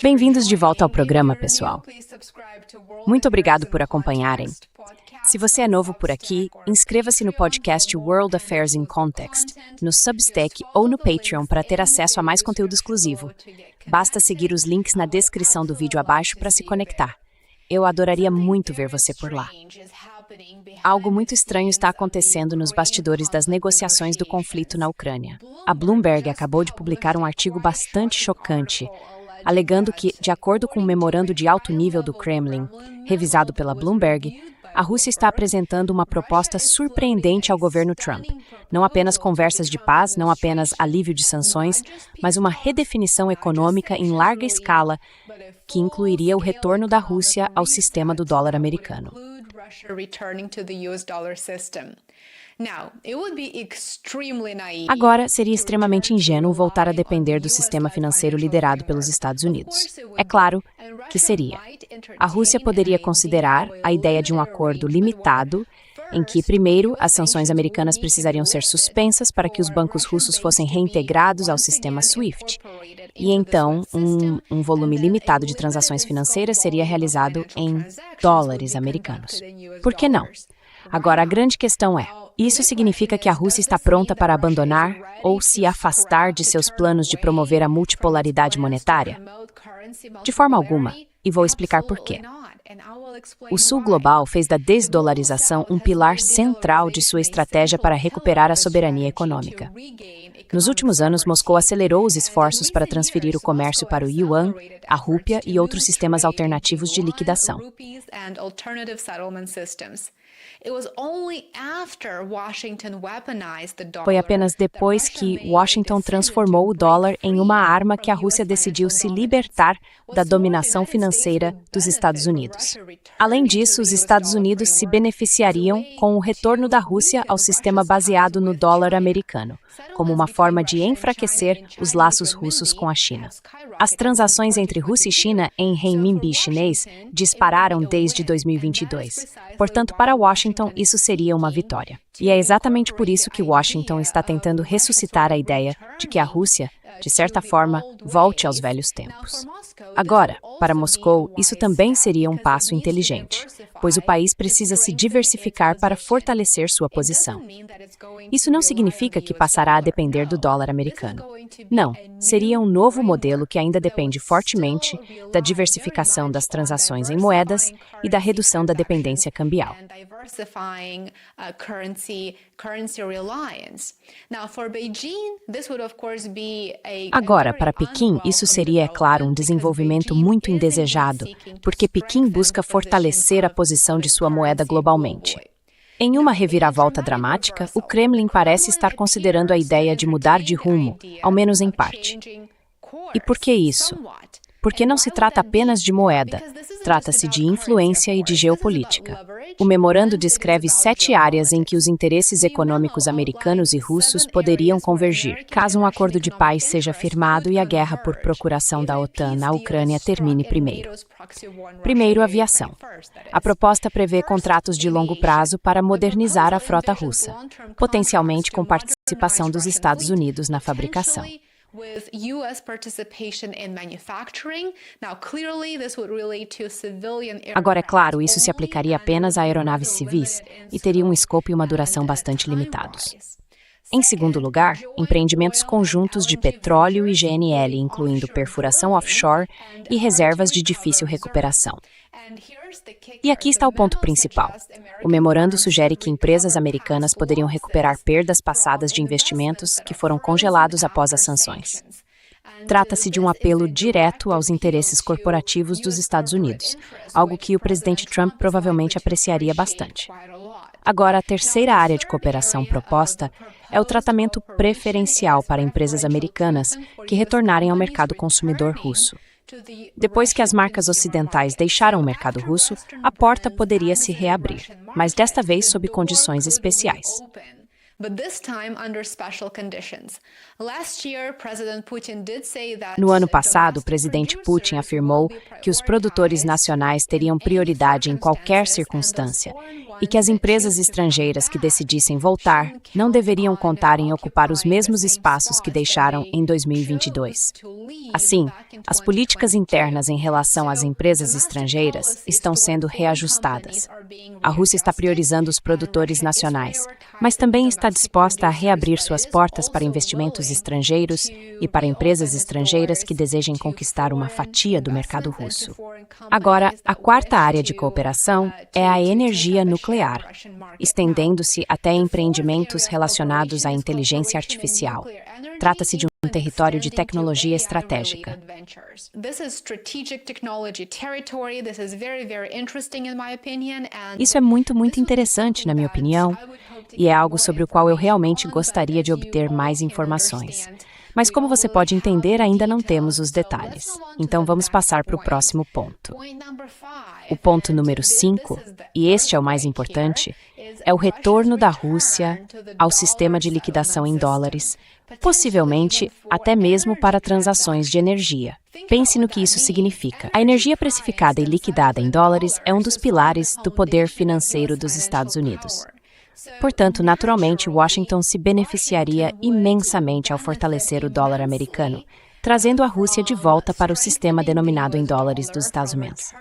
Bem-vindos de volta ao programa, pessoal. Muito obrigado por acompanharem. Se você é novo por aqui, inscreva-se no podcast World Affairs in Context, no Substack ou no Patreon para ter acesso a mais conteúdo exclusivo. Basta seguir os links na descrição do vídeo abaixo para se conectar. Eu adoraria muito ver você por lá. Algo muito estranho está acontecendo nos bastidores das negociações do conflito na Ucrânia. A Bloomberg acabou de publicar um artigo bastante chocante, alegando que, de acordo com um memorando de alto nível do Kremlin, revisado pela Bloomberg, a Rússia está apresentando uma proposta surpreendente ao governo Trump. Não apenas conversas de paz, não apenas alívio de sanções, mas uma redefinição econômica em larga escala que incluiria o retorno da Rússia ao sistema do dólar americano. Agora, seria extremamente ingênuo voltar a depender do sistema financeiro liderado pelos Estados Unidos. É claro que seria. A Rússia poderia considerar a ideia de um acordo limitado, em que, primeiro, as sanções americanas precisariam ser suspensas para que os bancos russos fossem reintegrados ao sistema SWIFT. E então, um volume limitado de transações financeiras seria realizado em dólares americanos. Por que não? Agora, a grande questão é: isso significa que a Rússia está pronta para abandonar ou se afastar de seus planos de promover a multipolaridade monetária? De forma alguma, e vou explicar por quê. O Sul Global fez da desdolarização um pilar central de sua estratégia para recuperar a soberania econômica. Nos últimos anos, Moscou acelerou os esforços para transferir o comércio para o yuan, a rúpia e outros sistemas alternativos de liquidação. Foi apenas depois que Washington transformou o dólar em uma arma que a Rússia decidiu se libertar da dominação financeira dos Estados Unidos. Além disso, os Estados Unidos se beneficiariam com o retorno da Rússia ao sistema baseado no dólar americano, como uma forma de enfraquecer os laços russos com a China. As transações entre Rússia e China em renminbi chinês dispararam desde 2022. Portanto, para Washington, isso seria uma vitória. E é exatamente por isso que Washington está tentando ressuscitar a ideia de que a Rússia, de certa forma, volte aos velhos tempos. Agora, para Moscou, isso também seria um passo inteligente, pois o país precisa se diversificar para fortalecer sua posição. Isso não significa que passará a depender do dólar americano. Não, seria um novo modelo que ainda depende fortemente da diversificação das transações em moedas e da redução da dependência cambial. Agora, para Pequim, isso seria, é claro, um desenvolvimento muito indesejado, porque Pequim busca fortalecer a posição de sua moeda globalmente. Em uma reviravolta dramática, o Kremlin parece estar considerando a ideia de mudar de rumo, ao menos em parte. E por que isso? Porque não se trata apenas de moeda, trata-se de influência e de geopolítica. O memorando descreve 7 áreas em que os interesses econômicos americanos e russos poderiam convergir, caso um acordo de paz seja firmado e a guerra por procuração da OTAN na Ucrânia termine primeiro. Primeiro, aviação. A proposta prevê contratos de longo prazo para modernizar a frota russa, potencialmente com participação dos Estados Unidos na fabricação. Agora, é claro, isso se aplicaria apenas a aeronaves civis e teria um escopo e uma duração bastante limitados. Em segundo lugar, empreendimentos conjuntos de petróleo e GNL, incluindo perfuração offshore e reservas de difícil recuperação. E aqui está o ponto principal. O memorando sugere que empresas americanas poderiam recuperar perdas passadas de investimentos que foram congelados após as sanções. Trata-se de um apelo direto aos interesses corporativos dos Estados Unidos, algo que o presidente Trump provavelmente apreciaria bastante. Agora, a terceira área de cooperação proposta é o tratamento preferencial para empresas americanas que retornarem ao mercado consumidor russo. Depois que as marcas ocidentais deixaram o mercado russo, a porta poderia se reabrir, mas desta vez sob condições especiais. No ano passado, o presidente Putin afirmou que os produtores nacionais teriam prioridade em qualquer circunstância e que as empresas estrangeiras que decidissem voltar não deveriam contar em ocupar os mesmos espaços que deixaram em 2022. Assim, as políticas internas em relação às empresas estrangeiras estão sendo reajustadas. A Rússia está priorizando os produtores nacionais, mas também está disposta a reabrir suas portas para investimentos estrangeiros e para empresas estrangeiras que desejem conquistar uma fatia do mercado russo. Agora, a quarta área de cooperação é a energia nuclear, estendendo-se até empreendimentos relacionados à inteligência artificial. Trata-se de um território de tecnologia estratégica. Isso é muito interessante, na minha opinião, e é algo sobre o qual eu realmente gostaria de obter mais informações. Mas como você pode entender, ainda não temos os detalhes. Então vamos passar para o próximo ponto. O ponto número 5, e este é o mais importante, é o retorno da Rússia ao sistema de liquidação em dólares, possivelmente até mesmo para transações de energia. Pense no que isso significa. A energia precificada e liquidada em dólares é um dos pilares do poder financeiro dos Estados Unidos. Portanto, naturalmente, Washington se beneficiaria imensamente ao fortalecer o dólar americano, trazendo a Rússia de volta para o sistema denominado em dólares dos Estados Unidos.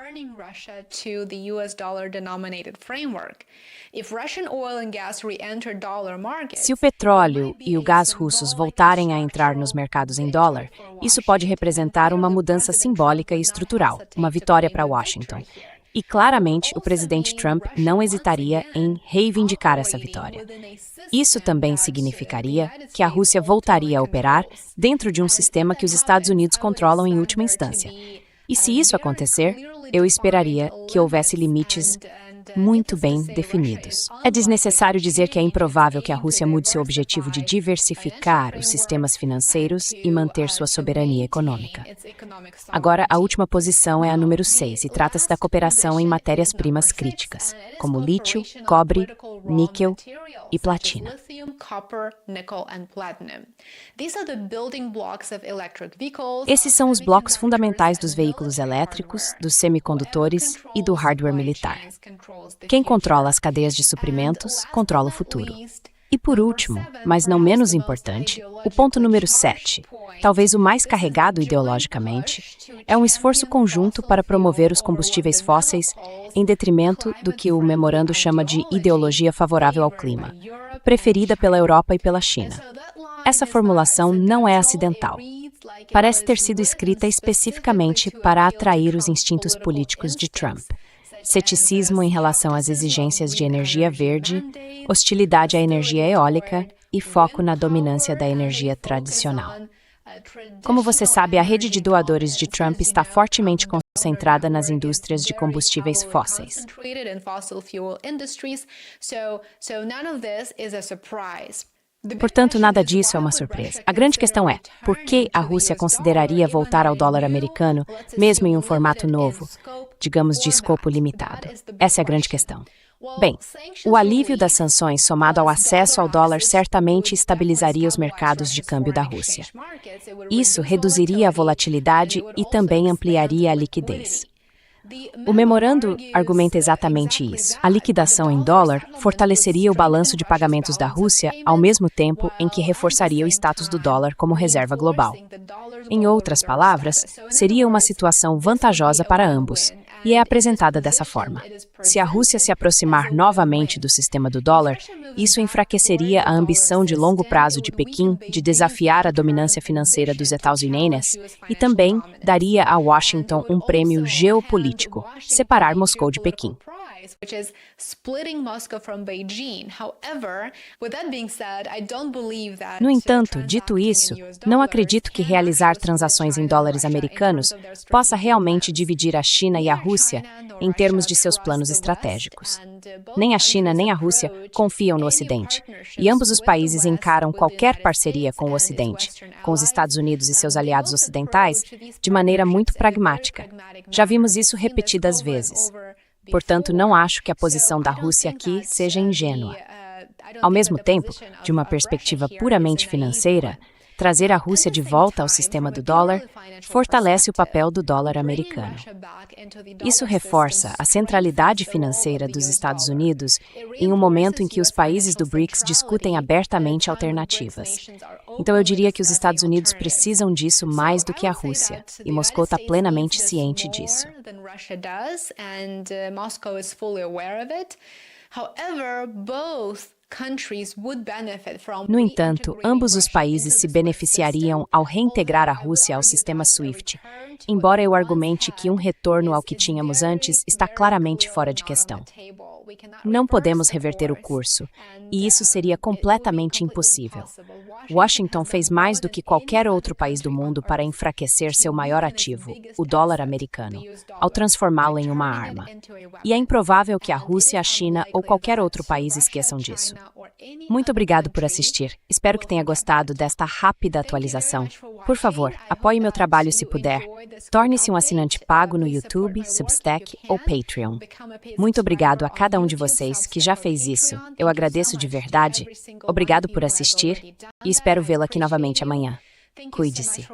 Se o petróleo e o gás russos voltarem a entrar nos mercados em dólar, isso pode representar uma mudança simbólica e estrutural, uma vitória para Washington. E claramente o presidente Trump não hesitaria em reivindicar essa vitória. Isso também significaria que a Rússia voltaria a operar dentro de um sistema que os Estados Unidos controlam em última instância. E se isso acontecer, eu esperaria que houvesse limites muito bem definidos. É desnecessário dizer que é improvável que a Rússia mude seu objetivo de diversificar os sistemas financeiros e manter sua soberania econômica. Agora, a última posição é a número 6 e trata-se da cooperação em matérias-primas críticas, como lítio, cobre, níquel e platina. Esses são os blocos fundamentais dos veículos elétricos, dos semicondutores e do hardware militar. Quem controla as cadeias de suprimentos, controla o futuro. E por último, mas não menos importante, o ponto número 7, talvez o mais carregado ideologicamente, é um esforço conjunto para promover os combustíveis fósseis em detrimento do que o memorando chama de ideologia favorável ao clima, preferida pela Europa e pela China. Essa formulação não é acidental. Parece ter sido escrita especificamente para atrair os instintos políticos de Trump. Ceticismo em relação às exigências de energia verde, hostilidade à energia eólica e foco na dominância da energia tradicional. Como você sabe, a rede de doadores de Trump está fortemente concentrada nas indústrias de combustíveis fósseis. Portanto, nada disso é uma surpresa. A grande questão é, por que a Rússia consideraria voltar ao dólar americano, mesmo em um formato novo, digamos de escopo limitado? Essa é a grande questão. Bem, o alívio das sanções somado ao acesso ao dólar certamente estabilizaria os mercados de câmbio da Rússia. Isso reduziria a volatilidade e também ampliaria a liquidez. O memorando argumenta exatamente isso. A liquidação em dólar fortaleceria o balanço de pagamentos da Rússia ao mesmo tempo em que reforçaria o status do dólar como reserva global. Em outras palavras, seria uma situação vantajosa para ambos, e é apresentada dessa forma. Se a Rússia se aproximar novamente do sistema do dólar, isso enfraqueceria a ambição de longo prazo de Pequim de desafiar a dominância financeira dos Estados Unidos e também daria a Washington um prêmio geopolítico, separar Moscou de Pequim. No entanto, dito isso, não acredito que realizar transações em dólares americanos possa realmente dividir a China e a Rússia em termos de seus planos estratégicos. Nem a China nem a Rússia confiam no Ocidente, e ambos os países encaram qualquer parceria com o Ocidente, com os Estados Unidos e seus aliados ocidentais, de maneira muito pragmática. Já vimos isso repetidas vezes. Portanto, não acho que a posição da Rússia aqui seja ingênua. Ao mesmo tempo, de uma perspectiva puramente financeira, trazer a Rússia de volta ao sistema do dólar fortalece o papel do dólar americano. Isso reforça a centralidade financeira dos Estados Unidos em um momento em que os países do BRICS discutem abertamente alternativas. Então eu diria que os Estados Unidos precisam disso mais do que a Rússia, e Moscou está plenamente ciente disso. No entanto, ambos os países se beneficiariam ao reintegrar a Rússia ao sistema SWIFT, embora eu argumente que um retorno ao que tínhamos antes está claramente fora de questão. Não podemos reverter o curso, e isso seria completamente impossível. Washington fez mais do que qualquer outro país do mundo para enfraquecer seu maior ativo, o dólar americano, ao transformá-lo em uma arma. E é improvável que a Rússia, a China ou qualquer outro país esqueçam disso. Muito obrigado por assistir. Espero que tenha gostado desta rápida atualização. Por favor, apoie meu trabalho se puder. Torne-se um assinante pago no YouTube, Substack ou Patreon. Muito obrigado a cada um de vocês que já fez isso. Eu agradeço de verdade. Obrigado por assistir e espero vê-lo aqui novamente amanhã. Cuide-se.